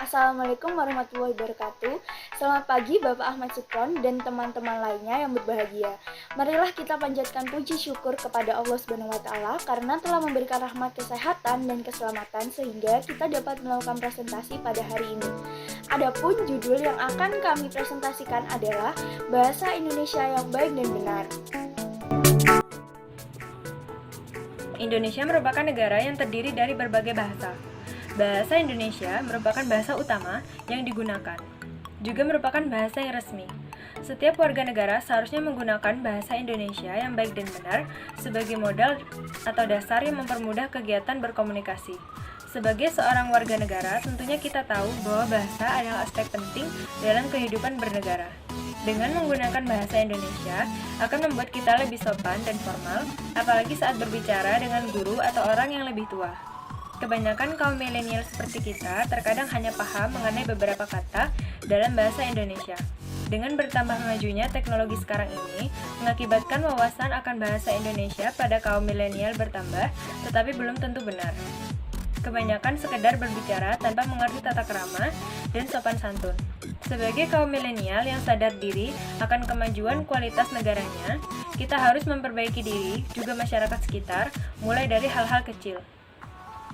Assalamualaikum warahmatullahi wabarakatuh. Selamat pagi Bapak Ahmad Sukron dan teman-teman lainnya yang berbahagia. Marilah kita panjatkan puji syukur kepada Allah Subhanahu wa taala karena telah memberikan rahmat kesehatan dan keselamatan sehingga kita dapat melakukan presentasi pada hari ini. Adapun judul yang akan kami presentasikan adalah Bahasa Indonesia yang Baik dan Benar. Indonesia merupakan negara yang terdiri dari berbagai bahasa. Bahasa Indonesia merupakan bahasa utama yang digunakan, juga merupakan bahasa yang resmi. Setiap warga negara seharusnya menggunakan bahasa Indonesia yang baik dan benar sebagai modal atau dasar yang mempermudah kegiatan berkomunikasi. Sebagai seorang warga negara, tentunya kita tahu bahwa bahasa adalah aspek penting dalam kehidupan bernegara. Dengan menggunakan bahasa Indonesia akan membuat kita lebih sopan dan formal, apalagi saat berbicara dengan guru atau orang yang lebih tua. Kebanyakan kaum milenial seperti kita terkadang hanya paham mengenai beberapa kata dalam bahasa Indonesia. Dengan bertambah majunya teknologi sekarang ini, mengakibatkan wawasan akan bahasa Indonesia pada kaum milenial bertambah, tetapi belum tentu benar. Kebanyakan sekedar berbicara tanpa mengerti tata krama dan sopan santun. Sebagai kaum milenial yang sadar diri akan kemajuan kualitas negaranya, kita harus memperbaiki diri, juga masyarakat sekitar, mulai dari hal-hal kecil.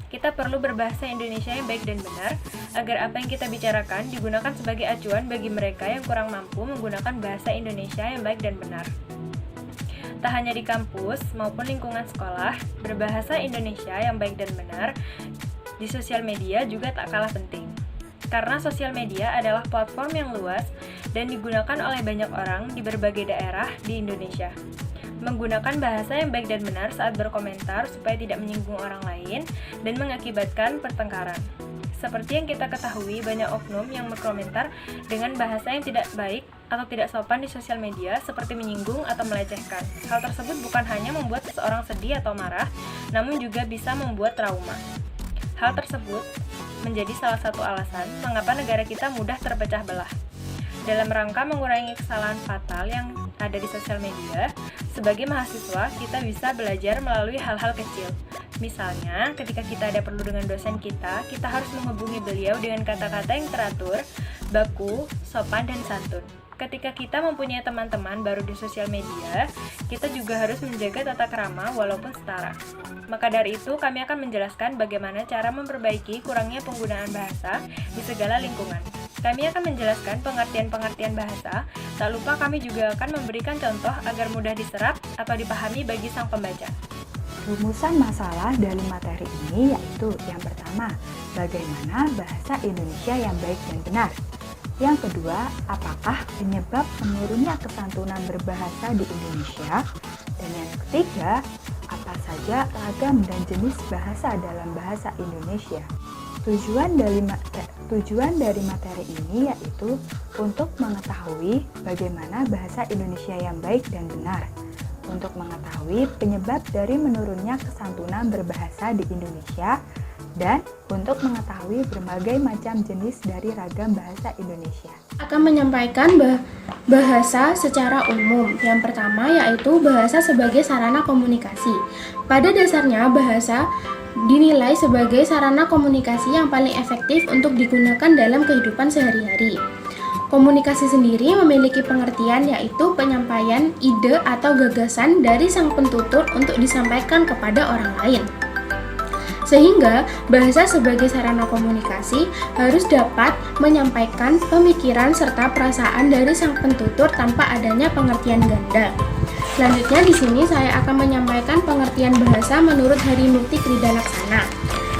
Kita perlu berbahasa Indonesia yang baik dan benar, agar apa yang kita bicarakan digunakan sebagai acuan bagi mereka yang kurang mampu menggunakan bahasa Indonesia yang baik dan benar. Tak hanya di kampus maupun lingkungan sekolah, berbahasa Indonesia yang baik dan benar di sosial media juga tak kalah penting. Karena sosial media adalah platform yang luas dan digunakan oleh banyak orang di berbagai daerah di Indonesia. Menggunakan bahasa yang baik dan benar saat berkomentar supaya tidak menyinggung orang lain dan mengakibatkan pertengkaran. Seperti yang kita ketahui, banyak oknum yang berkomentar dengan bahasa yang tidak baik atau tidak sopan di sosial media seperti menyinggung atau melecehkan. Hal tersebut bukan hanya membuat seseorang sedih atau marah, namun juga bisa membuat trauma. Hal tersebut menjadi salah satu alasan mengapa negara kita mudah terpecah belah. Dalam rangka mengurangi kesalahan fatal yang ada di sosial media, sebagai mahasiswa kita bisa belajar melalui hal-hal kecil. Misalnya, ketika kita ada perlu dengan dosen kita harus menghubungi beliau dengan kata-kata yang teratur, baku, sopan, dan santun. Ketika kita mempunyai teman-teman baru di sosial media, kita juga harus menjaga tata krama walaupun setara. Maka dari itu, kami akan menjelaskan bagaimana cara memperbaiki kurangnya penggunaan bahasa di segala lingkungan. Kami akan menjelaskan pengertian-pengertian bahasa, tak lupa kami juga akan memberikan contoh agar mudah diserap atau dipahami bagi sang pembaca. Rumusan masalah dari materi ini yaitu yang pertama, bagaimana bahasa Indonesia yang baik dan benar. Yang kedua, apakah penyebab menurunnya kesantunan berbahasa di Indonesia? Dan yang ketiga, apa saja ragam dan jenis bahasa dalam bahasa Indonesia? Tujuan dari materi ini yaitu untuk mengetahui bagaimana bahasa Indonesia yang baik dan benar, untuk mengetahui penyebab dari menurunnya kesantunan berbahasa di Indonesia, dan untuk mengetahui berbagai macam jenis dari ragam bahasa Indonesia. Akan menyampaikan bahasa secara umum. Yang pertama yaitu bahasa sebagai sarana komunikasi. Pada dasarnya bahasa dinilai sebagai sarana komunikasi yang paling efektif untuk digunakan dalam kehidupan sehari-hari. Komunikasi sendiri memiliki pengertian yaitu penyampaian ide atau gagasan dari sang pentutur untuk disampaikan kepada orang lain. Sehingga bahasa sebagai sarana komunikasi harus dapat menyampaikan pemikiran serta perasaan dari sang pentutur tanpa adanya pengertian ganda. Selanjutnya di sini saya akan menyampaikan pengertian bahasa menurut Harimukti Kridalaksana.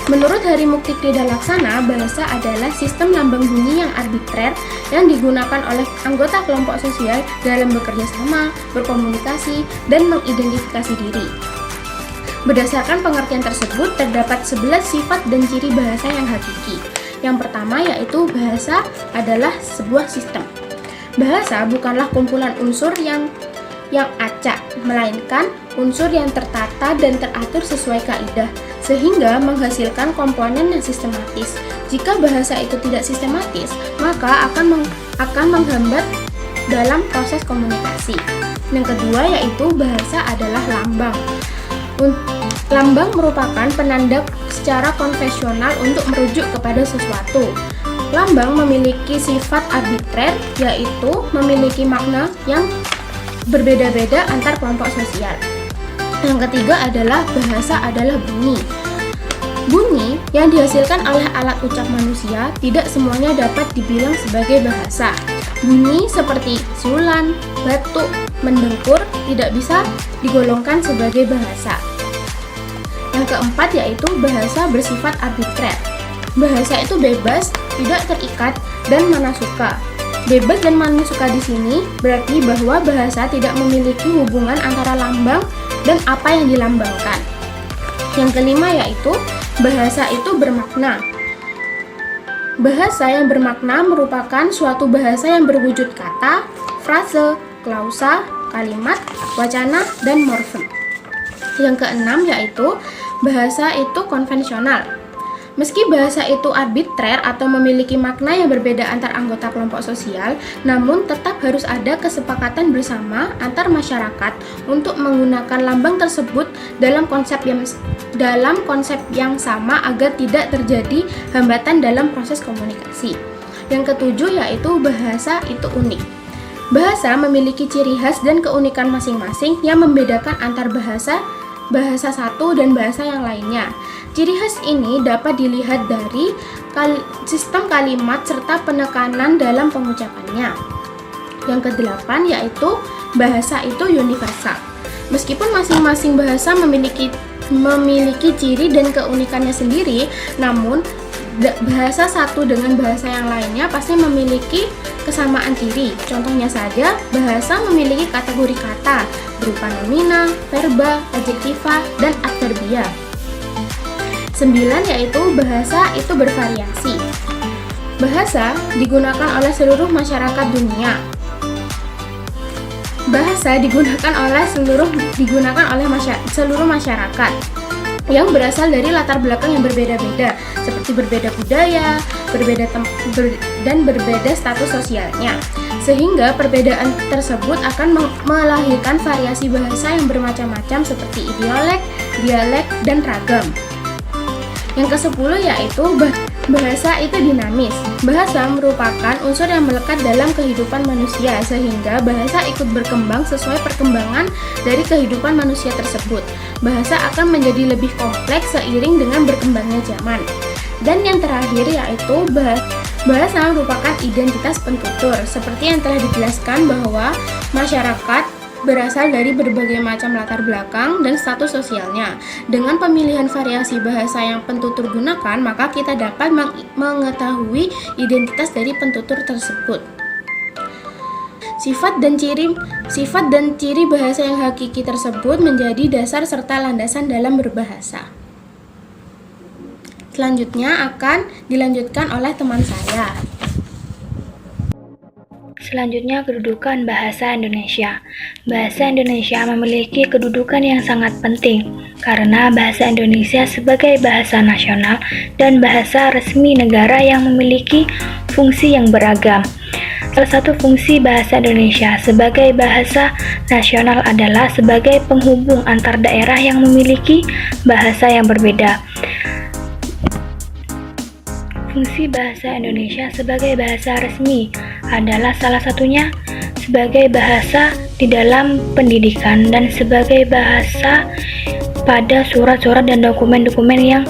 Menurut Harimukti Kridalaksana, bahasa adalah sistem lambang bunyi yang arbitrer yang digunakan oleh anggota kelompok sosial dalam bekerja sama, berkomunikasi, dan mengidentifikasi diri. Berdasarkan pengertian tersebut, terdapat 11 sifat dan ciri bahasa yang hakiki. Yang pertama yaitu bahasa adalah sebuah sistem. Bahasa bukanlah kumpulan unsur yang acak, melainkan unsur yang tertata dan teratur sesuai kaidah, sehingga menghasilkan komponen yang sistematis. Jika bahasa itu tidak sistematis, maka akan menghambat dalam proses komunikasi. Yang kedua yaitu bahasa adalah lambang. Lambang merupakan penanda secara konvensional untuk merujuk kepada sesuatu. Lambang memiliki sifat arbitrer, yaitu memiliki makna yang berbeda-beda antar kelompok sosial. Yang ketiga adalah bahasa adalah bunyi. Bunyi yang dihasilkan oleh alat ucap manusia tidak semuanya dapat dibilang sebagai bahasa. Bunyi seperti siulan, batuk, mendengkur tidak bisa digolongkan sebagai bahasa. Yang keempat yaitu bahasa bersifat arbitrer. Bahasa itu bebas, tidak terikat, dan mana suka. Bebas dan mana suka di sini berarti bahwa bahasa tidak memiliki hubungan antara lambang dan apa yang dilambangkan. Yang kelima yaitu bahasa itu bermakna. Bahasa yang bermakna merupakan suatu bahasa yang berwujud kata, frase, klausa, kalimat, wacana, dan morfem. Yang keenam yaitu bahasa itu konvensional. Meski bahasa itu arbitrer atau memiliki makna yang berbeda antar anggota kelompok sosial, namun tetap harus ada kesepakatan bersama antar masyarakat untuk menggunakan lambang tersebut dalam konsep yang sama agar tidak terjadi hambatan dalam proses komunikasi. Yang ketujuh yaitu bahasa itu unik. Bahasa memiliki ciri khas dan keunikan masing-masing yang membedakan antar bahasa satu dan bahasa yang lainnya. Ciri khas ini dapat dilihat dari sistem kalimat serta penekanan dalam pengucapannya. Yang kedelapan yaitu bahasa itu universal. Meskipun masing-masing bahasa memiliki ciri dan keunikannya sendiri, namun bahasa satu dengan bahasa yang lainnya pasti memiliki kesamaan ciri. Contohnya saja, bahasa memiliki kategori kata berupa nomina, verba, adjektiva, dan adverbia. 9 yaitu bahasa itu bervariasi. Bahasa digunakan oleh seluruh masyarakat dunia. Bahasa digunakan oleh seluruh masyarakat yang berasal dari latar belakang yang berbeda-beda, seperti berbeda budaya, dan berbeda status sosialnya. Sehingga perbedaan tersebut akan melahirkan variasi bahasa yang bermacam-macam seperti idiolek, dialek, dan ragam. Yang ke-10 yaitu bahasa itu dinamis. Bahasa merupakan unsur yang melekat dalam kehidupan manusia, sehingga bahasa ikut berkembang sesuai perkembangan dari kehidupan manusia tersebut. Bahasa akan menjadi lebih kompleks seiring dengan berkembangnya zaman. Dan yang terakhir yaitu bahasa merupakan identitas pentutur, seperti yang telah dijelaskan bahwa masyarakat berasal dari berbagai macam latar belakang dan status sosialnya. Dengan pemilihan variasi bahasa yang pentutur gunakan, maka kita dapat mengetahui identitas dari pentutur tersebut. Sifat dan ciri bahasa yang hakiki tersebut menjadi dasar serta landasan dalam berbahasa. Selanjutnya akan dilanjutkan oleh teman saya. Selanjutnya, kedudukan bahasa Indonesia. Bahasa Indonesia memiliki kedudukan yang sangat penting karena bahasa Indonesia sebagai bahasa nasional dan bahasa resmi negara yang memiliki fungsi yang beragam. Salah satu fungsi bahasa Indonesia sebagai bahasa nasional adalah sebagai penghubung antar daerah yang memiliki bahasa yang berbeda. Fungsi bahasa Indonesia sebagai bahasa resmi adalah salah satunya sebagai bahasa di dalam pendidikan dan sebagai bahasa pada surat-surat dan dokumen-dokumen yang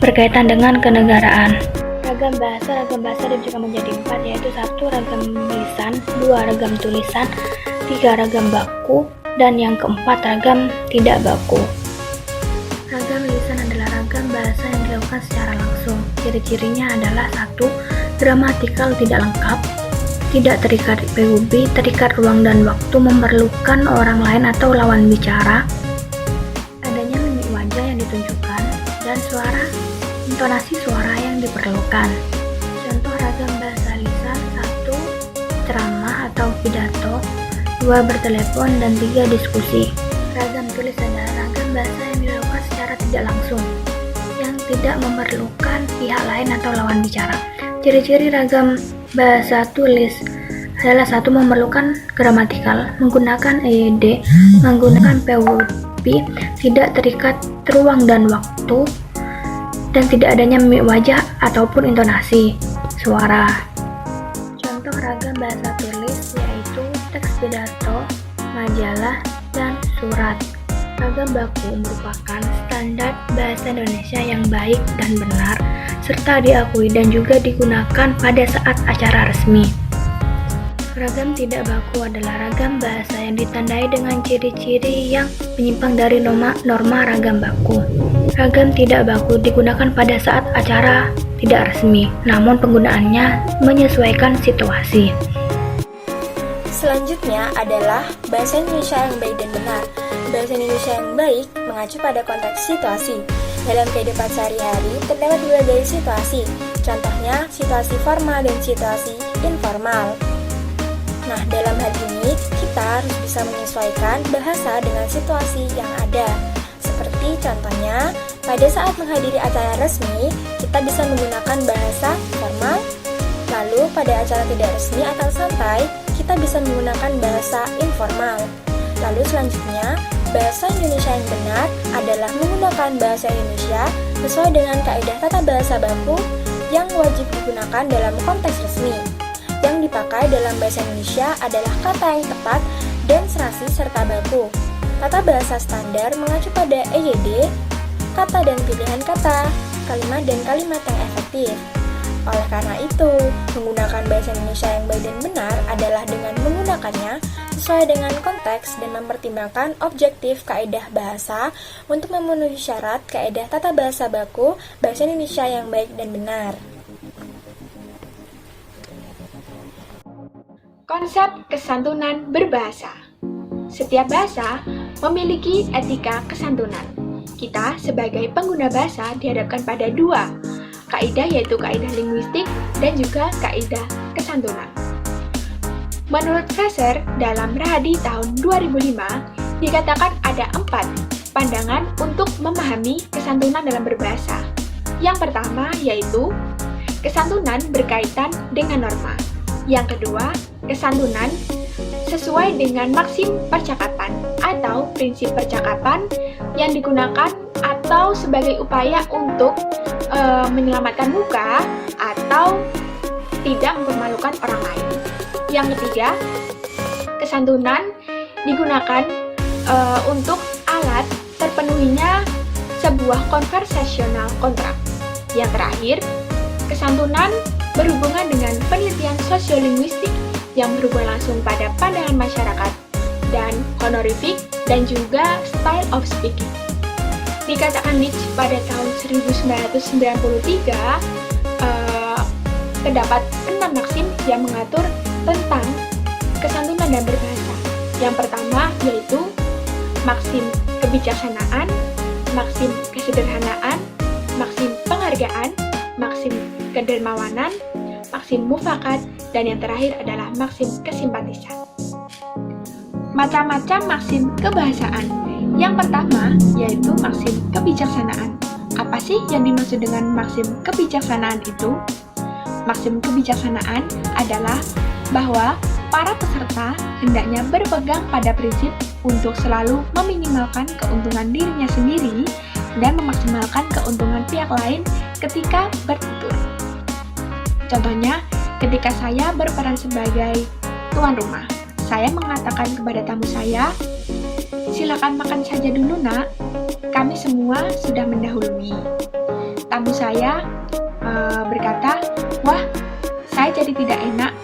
berkaitan dengan kenegaraan. Ragam bahasa dibagi menjadi 4, yaitu 1 ragam lisan, 2 ragam tulisan, 3 ragam baku, dan yang keempat ragam tidak baku. Ragam lisan adalah ragam bahasa yang dilakukan secara langsung. Ciri-cirinya adalah 1. Gramatikal tidak lengkap, tidak terikat PUB, terikat ruang dan waktu, memerlukan orang lain atau lawan bicara, adanya mimik wajah yang ditunjukkan, dan intonasi suara yang diperlukan. Contoh ragam bahasa lisan: 1. Ceramah atau pidato, 2. Bertelepon, dan 3. Diskusi. Ragam tulis adalah ragam bahasa yang dilakukan secara tidak langsung, yang tidak memerlukan pihak lain atau lawan bicara. Ciri-ciri ragam bahasa tulis adalah 1. Memerlukan gramatikal, menggunakan EYD, menggunakan PUB, tidak terikat ruang dan waktu, dan tidak adanya mimik wajah ataupun intonasi suara. Contoh ragam bahasa tulis yaitu teks pidato, majalah, dan surat. Ragam baku merupakan standar bahasa Indonesia yang baik dan benar, serta diakui dan juga digunakan pada saat acara resmi. Ragam tidak baku adalah ragam bahasa yang ditandai dengan ciri-ciri yang menyimpang dari norma ragam baku. Ragam tidak baku digunakan pada saat acara tidak resmi, namun penggunaannya menyesuaikan situasi. Selanjutnya adalah bahasa Indonesia yang baik dan benar. Bahasa Indonesia yang baik mengacu pada konteks situasi. Dalam kehidupan sehari-hari terdapat berbagai situasi. Contohnya situasi formal dan situasi informal. Nah, dalam hal ini kita harus bisa menyesuaikan bahasa dengan situasi yang ada. Seperti contohnya, pada saat menghadiri acara resmi, kita bisa menggunakan bahasa formal. Lalu pada acara tidak resmi atau santai, kita bisa menggunakan bahasa informal. Lalu selanjutnya, bahasa Indonesia yang benar adalah menggunakan bahasa Indonesia sesuai dengan kaidah tata bahasa baku yang wajib digunakan dalam konteks resmi. Yang dipakai dalam bahasa Indonesia adalah kata yang tepat dan serasi serta baku. Tata bahasa standar mengacu pada EYD, kata dan pilihan kata, kalimat dan kalimat yang efektif. Oleh karena itu, menggunakan bahasa Indonesia yang baik dan benar adalah dengan menggunakannya sesuai dengan konteks dan mempertimbangkan objektif kaidah bahasa untuk memenuhi syarat kaidah tata bahasa baku bahasa Indonesia yang baik dan benar. Konsep kesantunan berbahasa. Setiap bahasa memiliki etika kesantunan. Kita sebagai pengguna bahasa dihadapkan pada dua kaidah, yaitu kaidah linguistik dan juga kaidah kesantunan. Menurut Fraser, dalam Rahadi tahun 2005, dikatakan ada 4 pandangan untuk memahami kesantunan dalam berbahasa. Yang pertama yaitu kesantunan berkaitan dengan norma. Yang kedua, kesantunan sesuai dengan maksim percakapan atau prinsip percakapan yang digunakan atau sebagai upaya untuk menyelamatkan muka atau tidak mempermalukan orang lain. Yang ketiga, kesantunan digunakan untuk alat terpenuhinya sebuah konversasional kontrak. Yang terakhir, kesantunan berhubungan dengan penelitian sosiolinguistik yang berhubungan langsung pada pandangan masyarakat dan honorific dan juga style of speaking. Dikatakan Nietzsche pada tahun 1993, terdapat 6 maksim yang mengatur tentang kesantunan dan berbahasa. Yang pertama yaitu maksim kebijaksanaan, maksim kesederhanaan, maksim penghargaan, maksim kedermawanan, maksim mufakat, dan yang terakhir adalah maksim kesimpatisan. Macam-macam maksim kebahasaan. Yang pertama yaitu maksim kebijaksanaan. Apa sih yang dimaksud dengan maksim kebijaksanaan itu? Maksim kebijaksanaan adalah bahwa para peserta hendaknya berpegang pada prinsip untuk selalu meminimalkan keuntungan dirinya sendiri dan memaksimalkan keuntungan pihak lain ketika bertutur. Contohnya, ketika saya berperan sebagai tuan rumah, saya mengatakan kepada tamu saya, "Silakan makan saja dulu, Nak. Kami semua sudah mendahului." Tamu saya berkata, "Wah, saya jadi tidak enak."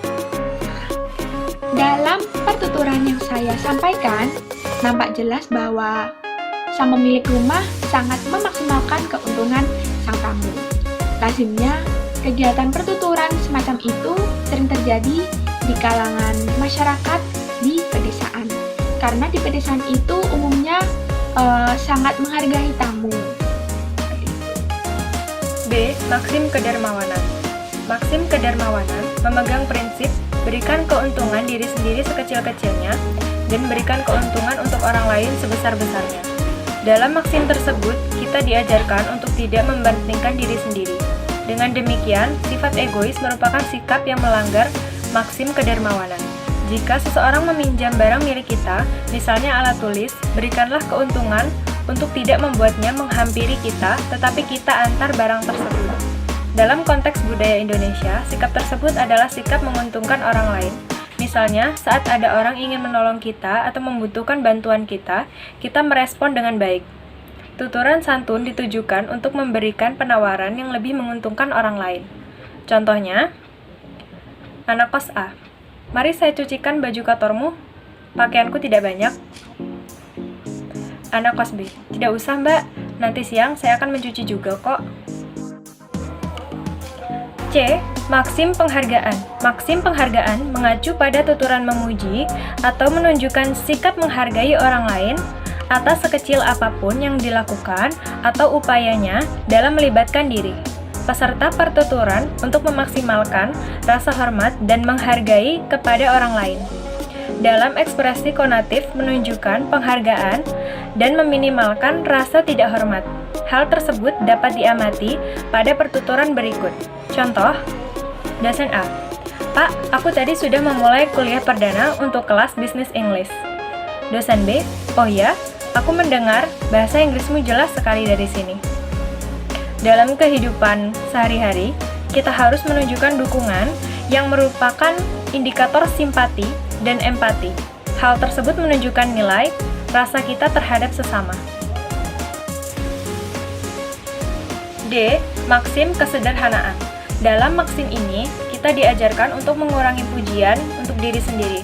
Dalam pertuturan yang saya sampaikan, nampak jelas bahwa sang pemilik rumah sangat memaksimalkan keuntungan sang tamu. Lazimnya, kegiatan pertuturan semacam itu sering terjadi di kalangan masyarakat di pedesaan. Karena di pedesaan itu umumnya sangat menghargai tamu. B. Maksim kedermawanan. Maksim kedermawanan memegang prinsip berikan keuntungan diri sendiri sekecil-kecilnya dan berikan keuntungan untuk orang lain sebesar-besarnya. Dalam maksim tersebut, kita diajarkan untuk tidak mementingkan diri sendiri. Dengan demikian, sifat egois merupakan sikap yang melanggar maksim kedermawanan. Jika seseorang meminjam barang milik kita, misalnya alat tulis, berikanlah keuntungan untuk tidak membuatnya menghampiri kita, tetapi kita antar barang tersebut. Dalam konteks budaya Indonesia, sikap tersebut adalah sikap menguntungkan orang lain. Misalnya, saat ada orang ingin menolong kita atau membutuhkan bantuan kita merespon dengan baik. Tuturan santun ditujukan untuk memberikan penawaran yang lebih menguntungkan orang lain. Contohnya, anak kos A, mari saya cucikan baju kotormu, pakaianku tidak banyak. Anak kos B, tidak usah mbak, nanti siang saya akan mencuci juga kok. C. Maksim penghargaan. Maksim penghargaan mengacu pada tuturan memuji atau menunjukkan sikap menghargai orang lain atas sekecil apapun yang dilakukan atau upayanya dalam melibatkan diri peserta pertuturan untuk memaksimalkan rasa hormat dan menghargai kepada orang lain. Dalam ekspresi konatif menunjukkan penghargaan dan meminimalkan rasa tidak hormat. Hal tersebut dapat diamati pada pertuturan berikut. Contoh, dosen A, Pak, aku tadi sudah memulai kuliah perdana untuk kelas bisnis English. Dosen B, oh ya, aku mendengar bahasa Inggrismu jelas sekali dari sini. Dalam kehidupan sehari-hari, kita harus menunjukkan dukungan yang merupakan indikator simpati dan empati. Hal tersebut menunjukkan nilai rasa kita terhadap sesama. D. Maksim kesederhanaan. Dalam maksim ini, kita diajarkan untuk mengurangi pujian untuk diri sendiri.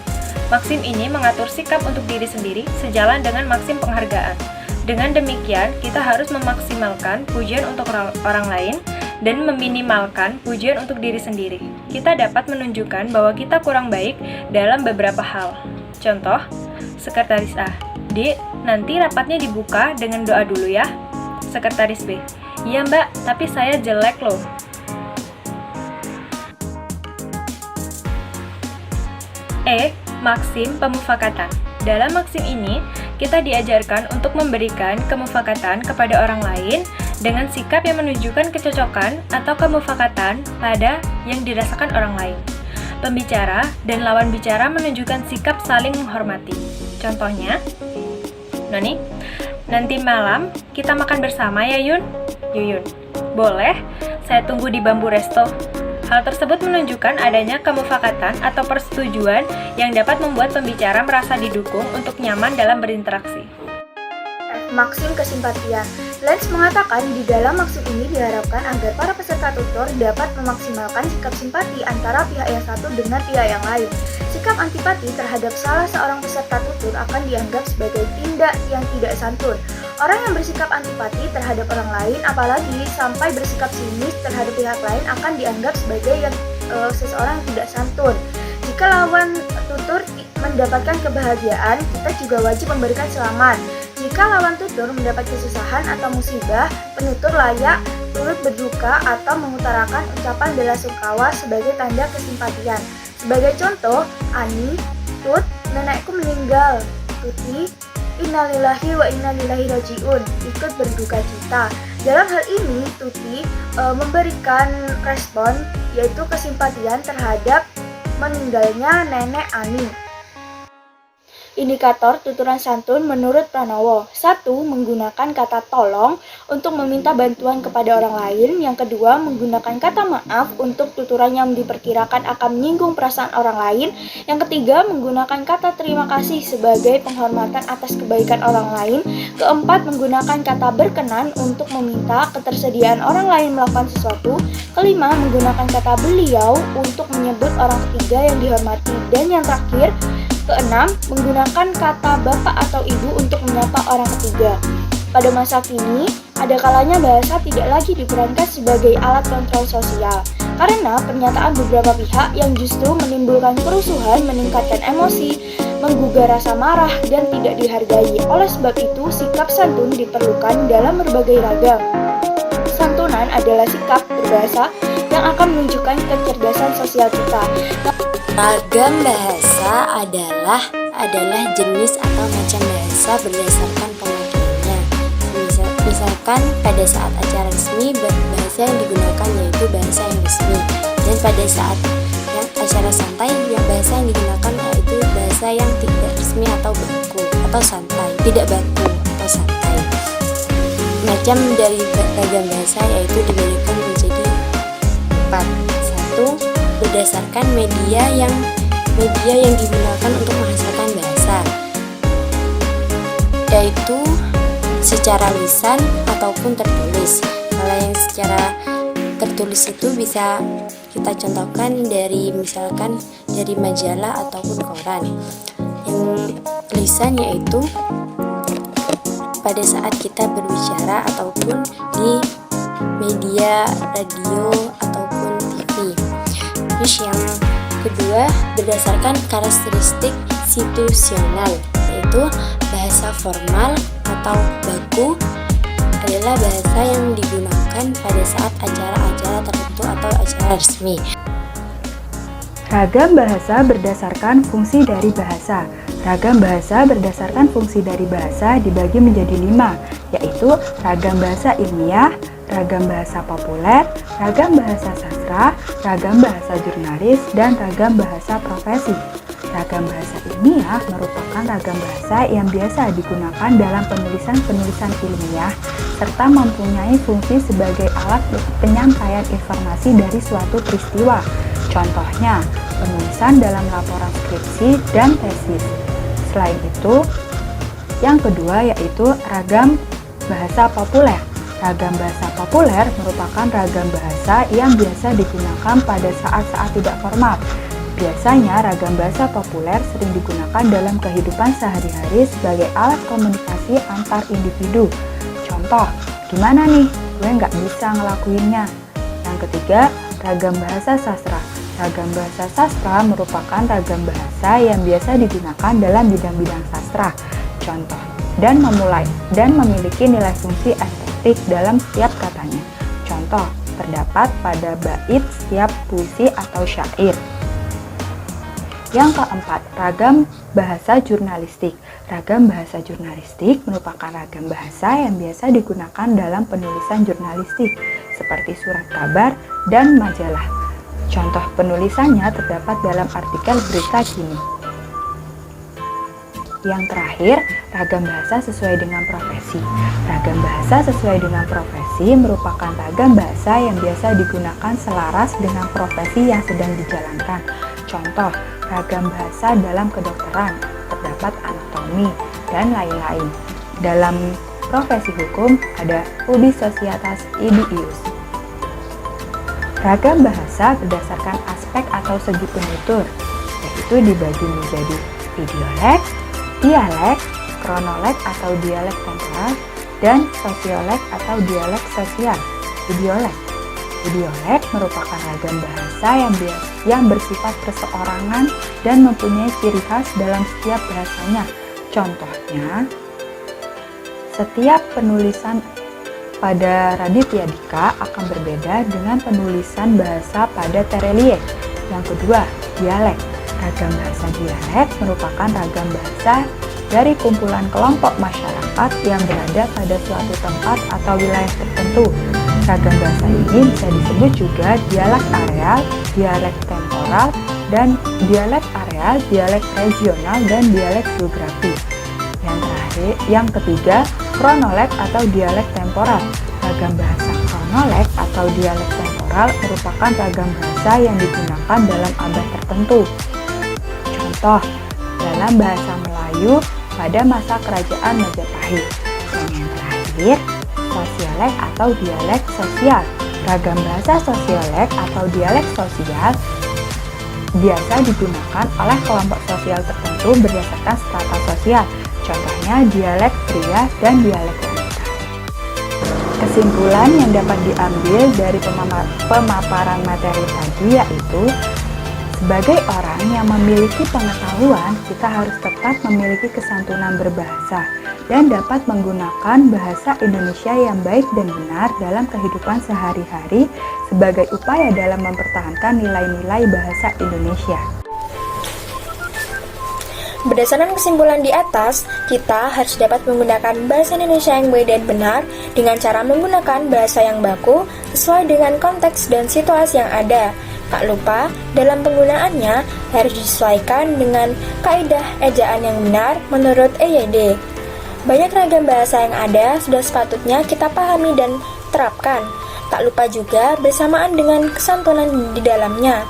Maksim ini mengatur sikap untuk diri sendiri sejalan dengan maksim penghargaan. Dengan demikian, kita harus memaksimalkan pujian untuk orang lain dan meminimalkan pujian untuk diri sendiri. Kita dapat menunjukkan bahwa kita kurang baik dalam beberapa hal. Contoh, Sekretaris A, D, nanti rapatnya dibuka dengan doa dulu ya. Sekretaris B, iya mbak, tapi saya jelek loh. E. Maksim pemufakatan. Dalam maksim ini, kita diajarkan untuk memberikan kemufakatan kepada orang lain dengan sikap yang menunjukkan kecocokan atau kemufakatan pada yang dirasakan orang lain. Pembicara dan lawan bicara menunjukkan sikap saling menghormati. Contohnya, Noni, nanti malam kita makan bersama ya Yun? Yuyun, boleh, saya tunggu di Bambu Resto. Hal tersebut menunjukkan adanya kemufakatan atau persetujuan yang dapat membuat pembicara merasa didukung untuk nyaman dalam berinteraksi. Maksim kesimpatian. Lenz mengatakan di dalam maksim ini diharapkan agar para peserta tutor dapat memaksimalkan sikap simpati antara pihak yang satu dengan pihak yang lain. Sikap antipati terhadap salah seorang peserta tutur akan dianggap sebagai tindak yang tidak santun. Orang yang bersikap antipati terhadap orang lain, apalagi sampai bersikap sinis terhadap pihak lain, akan dianggap sebagai seseorang yang tidak santun. Jika lawan tutur mendapatkan kebahagiaan, kita juga wajib memberikan selamat. Jika lawan tutur mendapat kesusahan atau musibah, penutur layak turut berduka atau mengutarakan ucapan belasungkawa sebagai tanda kesimpatian. Sebagai contoh, Ani, Tut, nenekku meninggal. Tuti, innalillahi wa innalillahi rajiun, ikut berduka cita. Dalam hal ini, Tuti memberikan respon, yaitu kesimpatian terhadap meninggalnya nenek Ani. Indikator tuturan santun menurut Pranowo. 1. Menggunakan kata tolong untuk meminta bantuan kepada orang lain. Yang kedua, menggunakan kata maaf untuk tuturan yang diperkirakan akan menyinggung perasaan orang lain. Yang ketiga, menggunakan kata terima kasih sebagai penghormatan atas kebaikan orang lain. Keempat, menggunakan kata berkenan untuk meminta ketersediaan orang lain melakukan sesuatu. Kelima, menggunakan kata beliau untuk menyebut orang ketiga yang dihormati. Dan yang terakhir, keenam, menggunakan kata bapak atau ibu untuk menyapa orang ketiga. Pada masa kini, ada kalanya bahasa tidak lagi diperankan sebagai alat kontrol sosial, karena pernyataan beberapa pihak yang justru menimbulkan kerusuhan, meningkatkan emosi, menggugah rasa marah, dan tidak dihargai. Oleh sebab itu, sikap santun diperlukan dalam berbagai ragam. Santunan adalah sikap berbahasa yang akan menunjukkan kecerdasan sosial kita. Ragam bahasa adalah jenis atau macam bahasa berdasarkan pemakaiannya. Misalkan pada saat acara resmi, bahasa yang digunakan yaitu bahasa yang resmi. Dan pada saat yang acara santai, bahasa yang digunakan yaitu bahasa yang tidak resmi atau baku atau santai, tidak baku atau santai. Macam dari ragam bahasa yaitu diberikan menjadi empat. Satu, berdasarkan media yang digunakan untuk menghasilkan bahasa, yaitu secara lisan ataupun tertulis. Kalau yang secara tertulis itu bisa kita contohkan dari misalkan dari majalah ataupun koran. Yang lisan yaitu pada saat kita berbicara ataupun di media radio ataupun TV. Terus yang kedua, berdasarkan karakteristik situasional, yaitu bahasa formal atau baku adalah bahasa yang digunakan pada saat acara-acara tertentu atau acara resmi. Ragam bahasa berdasarkan fungsi dari bahasa. Ragam bahasa berdasarkan fungsi dari bahasa dibagi menjadi 5, yaitu ragam bahasa ilmiah, ragam bahasa populer, ragam bahasa sastra, ragam bahasa jurnalis, dan ragam bahasa profesi. Ragam bahasa ilmiah merupakan ragam bahasa yang biasa digunakan dalam penulisan-penulisan ilmiah serta mempunyai fungsi sebagai alat penyampaian informasi dari suatu peristiwa. Contohnya, penulisan dalam laporan skripsi dan tesis. Selain itu, yang kedua yaitu ragam bahasa populer. Ragam bahasa populer merupakan ragam bahasa yang biasa digunakan pada saat-saat tidak formal. Biasanya ragam bahasa populer sering digunakan dalam kehidupan sehari-hari sebagai alat komunikasi antar individu. Contoh, gimana nih? Gue nggak bisa ngelakuinnya. Yang ketiga, ragam bahasa sastra. Ragam bahasa sastra merupakan ragam bahasa yang biasa digunakan dalam bidang-bidang sastra. Contoh, dan memiliki nilai fungsi estetik dalam setiap katanya. Contoh, terdapat pada bait setiap puisi atau syair. Yang keempat, ragam bahasa jurnalistik. Ragam bahasa jurnalistik merupakan ragam bahasa yang biasa digunakan dalam penulisan jurnalistik, seperti surat kabar dan majalah. Contoh penulisannya terdapat dalam artikel berita kini. Yang terakhir, ragam bahasa sesuai dengan profesi. Ragam bahasa sesuai dengan profesi merupakan ragam bahasa yang biasa digunakan selaras dengan profesi yang sedang dijalankan. Contoh, ragam bahasa dalam kedokteran, terdapat anatomi, dan lain-lain. Dalam profesi hukum ada ubi societas idiius. Ragam bahasa berdasarkan aspek atau segi penutur, yaitu dibagi menjadi idiolek, dialek, kronolog atau dialek temporal, dan sosiolek atau dialek sosial. Idiolek merupakan ragam bahasa yang bersifat perseorangan dan mempunyai ciri khas dalam setiap bahasanya. Contohnya, setiap penulisan pada Raditya Dika akan berbeda dengan penulisan bahasa pada Terelie. Yang kedua, dialek. Ragam bahasa dialek merupakan ragam bahasa dari kumpulan kelompok masyarakat yang berada pada suatu tempat atau wilayah tertentu. Ragam bahasa ini bisa disebut juga dialek areal, dialek temporal, dan dialek areal, dialek regional, dan dialek geografi. Yang ketiga, kronolog atau dialek temporal. Ragam bahasa kronolog atau dialek temporal merupakan ragam bahasa yang digunakan dalam abad tertentu. Contoh, dalam bahasa Melayu pada masa kerajaan Majapahit. Dan yang terakhir, sosiolek atau dialek sosial. Ragam bahasa sosiolek atau dialek sosial biasa digunakan oleh kelompok sosial tertentu berdasarkan strata sosial. Contohnya dialek pria dan dialek wanita. Kesimpulan yang dapat diambil dari pemaparan materi tadi yaitu, sebagai orang yang memiliki pengetahuan, kita harus tetap memiliki kesantunan berbahasa dan dapat menggunakan bahasa Indonesia yang baik dan benar dalam kehidupan sehari-hari sebagai upaya dalam mempertahankan nilai-nilai bahasa Indonesia. Berdasarkan kesimpulan di atas, kita harus dapat menggunakan bahasa Indonesia yang baik dan benar dengan cara menggunakan bahasa yang baku sesuai dengan konteks dan situasi yang ada. Tak lupa, dalam penggunaannya harus disesuaikan dengan kaidah ejaan yang benar menurut EYD. Banyak ragam bahasa yang ada sudah sepatutnya kita pahami dan terapkan. Tak lupa juga bersamaan dengan kesantunan di dalamnya.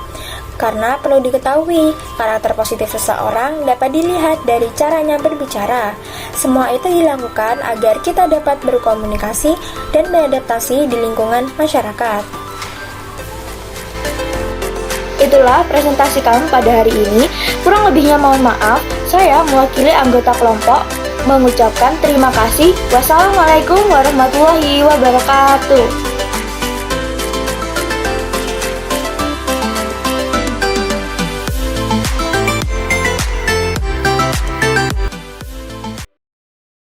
Karena perlu diketahui, karakter positif seseorang dapat dilihat dari caranya berbicara. Semua itu dilakukan agar kita dapat berkomunikasi dan beradaptasi di lingkungan masyarakat. Itulah presentasi kami pada hari ini. Kurang lebihnya mohon maaf. Saya mewakili anggota kelompok mengucapkan terima kasih. Wassalamualaikum warahmatullahi wabarakatuh.